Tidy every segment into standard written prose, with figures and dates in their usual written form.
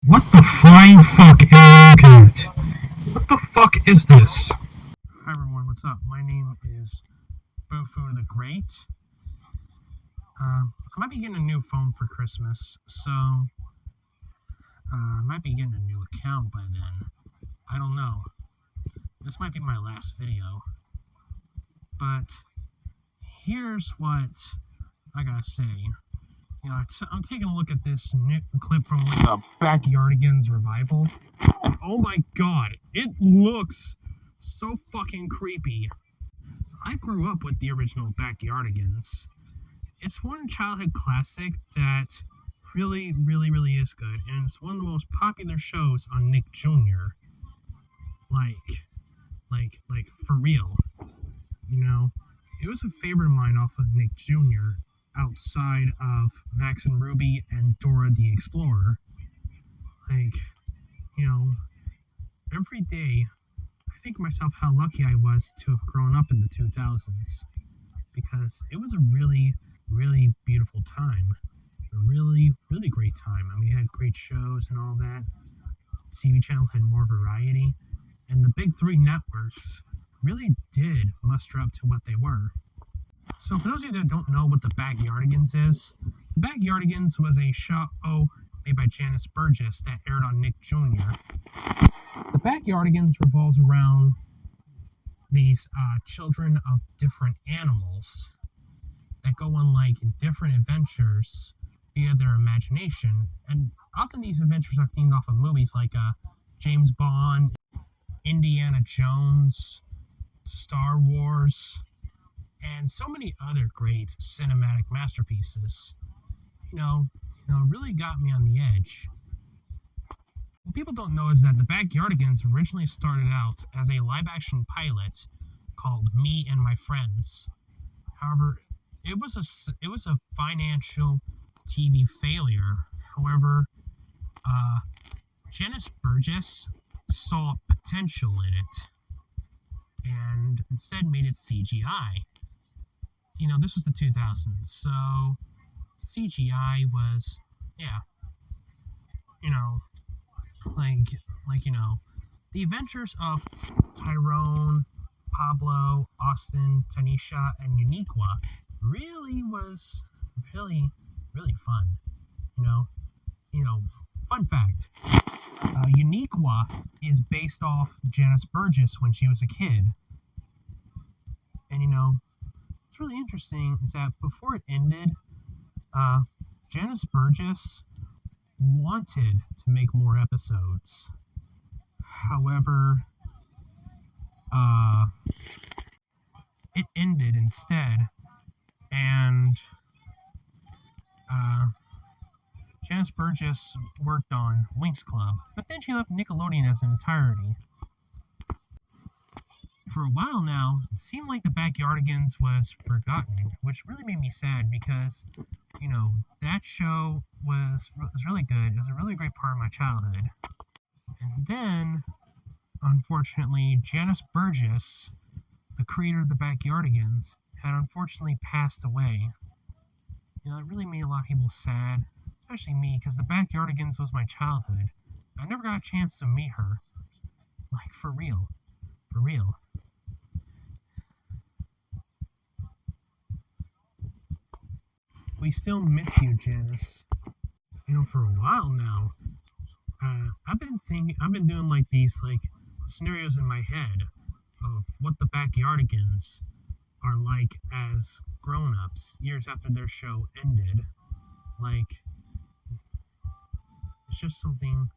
What the flying fuck am I looking at? What the fuck is this? Hi everyone, what's up? My name is Bufu the Great. I might be getting a new phone for Christmas, so I might be getting a new account by then. I don't know. This might be my last video. But here's what I gotta say. You know, I'm taking a look at this new clip from the Backyardigans revival. And oh my god, it looks so fucking creepy. I grew up with the original Backyardigans. It's one childhood classic that really is good, and it's one of the most popular shows on Nick Jr. Like for real. You know, it was a favorite of mine off of Nick Jr. outside of Max and Ruby and Dora the Explorer. Like, you know, every day I think to myself how lucky I was to have grown up in the 2000s, because it was a really beautiful time. A really great time. I mean, we had great shows and all that. TV channel had more variety, and the big three networks really did muster up to what they were. So for those of you that don't know what the Backyardigans is, the Backyardigans was a show made by Janice Burgess that aired on Nick Jr. The Backyardigans revolves around these children of different animals that go on like different adventures via their imagination, and often these adventures are themed off of movies like James Bond, Indiana Jones, Star Wars, and so many other great cinematic masterpieces. You know, really got me on the edge. What people don't know is that the Backyardigans originally started out as a live-action pilot called Me and My Friends. However, it was a financial TV failure. However, Janice Burgess saw potential in it and instead made it CGI. You know, this was the 2000s, so CGI was, yeah, you know, like you know, the adventures of Tyrone, Pablo, Austin, Tanisha, and Uniqua really was really fun. You know, fun fact, Uniqua is based off Janice Burgess when she was a kid. And you know, what's really interesting is that before it ended, Janice Burgess wanted to make more episodes. However, it ended instead, and Janice Burgess worked on Winx Club, but then she left Nickelodeon as an entirety. For a while now, it seemed like the Backyardigans was forgotten, which really made me sad because, you know, that show was really good. It was a really great part of my childhood. And then, unfortunately, Janice Burgess, the creator of the Backyardigans, had unfortunately passed away. You know, it really made a lot of people sad, especially me, because the Backyardigans was my childhood. I never got a chance to meet her. Like, for real. For real. We still miss you, Janice. You know, for a while now, I've been doing like these like scenarios in my head of what the Backyardigans are like as grown-ups years after their show ended. Like, it's just something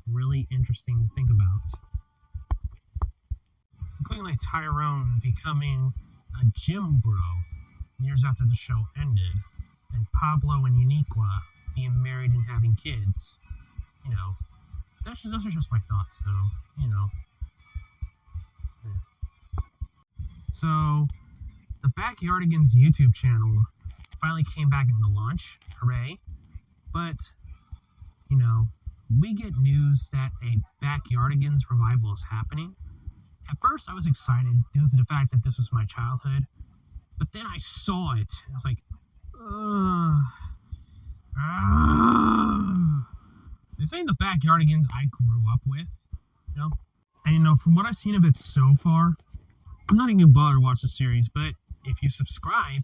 really interesting to think about. Including like Tyrone becoming a gym bro years after the show ended, and Pablo and Uniqua being married and having kids. You know, those are just my thoughts, so, you know. So, the Backyardigans YouTube channel finally came back in the launch, hooray. But, you know, we get news that a Backyardigans revival is happening. At first, I was excited due to the fact that this was my childhood, but then I saw it. I was like, This ain't the Backyardigans I grew up with, you know? And, from what I've seen of it so far, I'm not even gonna bother to watch the series, but if you subscribe,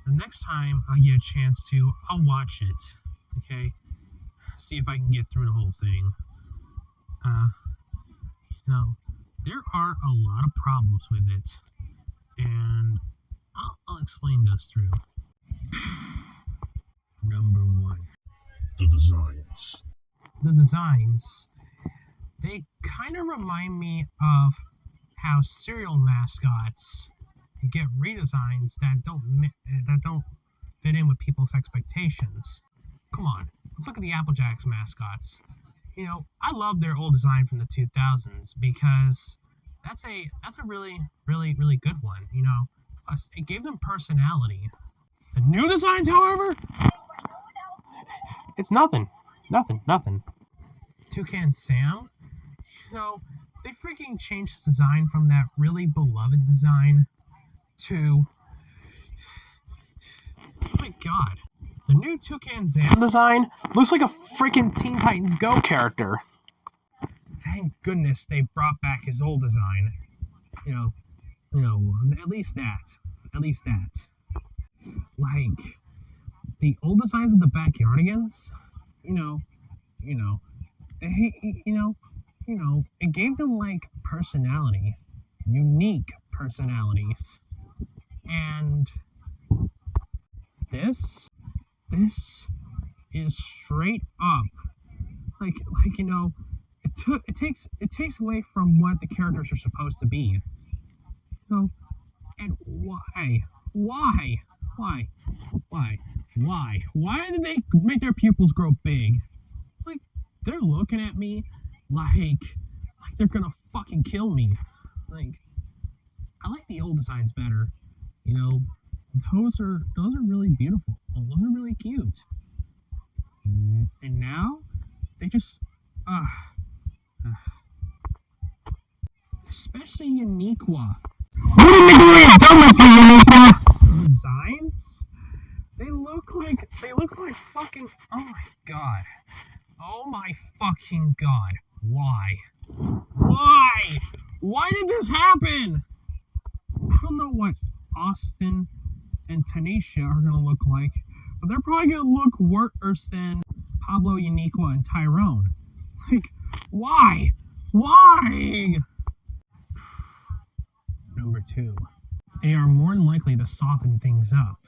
the next time I get a chance to, I'll watch it, okay? See if I can get through the whole thing. There are a lot of problems with it, and I'll explain those through. Number 1. The designs. The designs, they kind of remind me of how cereal mascots get redesigns that don't fit in with people's expectations. Come on, let's look at the Apple Jacks mascots. I love their old design from the 2000s because that's a really, really, really good one. Plus it gave them personality. The new designs, however, it's nothing. Toucan Sam, they freaking changed his design from that really beloved design to, oh my god, the new Toucan Sam design looks like a freaking Teen Titans Go character. Thank goodness they brought back his old design. At least that. Like, the old designs of the Backyardigans, it gave them, like, personality. Unique personalities. And this is straight up, it takes away from what the characters are supposed to be. And why did they make their pupils grow big? Like, they're looking at me like they're gonna fucking kill me. Like, I like the old designs better. Those are really beautiful. Those are really cute. And now they just especially Uniqua. What are you doing? Done with you, Uniqua? Designs? They look like fucking, oh my god. Oh my fucking god. Why? Why did this happen? I don't know what Austin and Tanisha are gonna look like, but they're probably gonna look worse than Pablo, Uniqua, and Tyrone. Like, why? Number 2. They are more than likely to soften things up.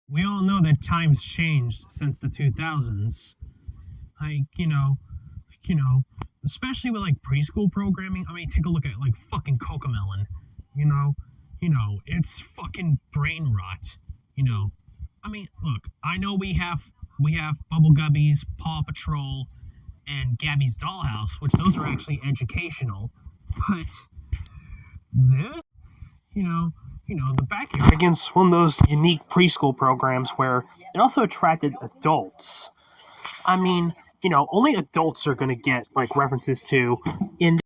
We all know that times changed since the 2000s. Especially with, like, preschool programming. I mean, take a look at, like, fucking Cocomelon. It's fucking brain rot. I mean, look, I know we have Bubble Gubbies, Paw Patrol, and Gabby's Dollhouse, which those are actually educational. But this, the Backyardigans, one of those unique preschool programs where it also attracted adults. I mean, only adults are going to get, like, references to in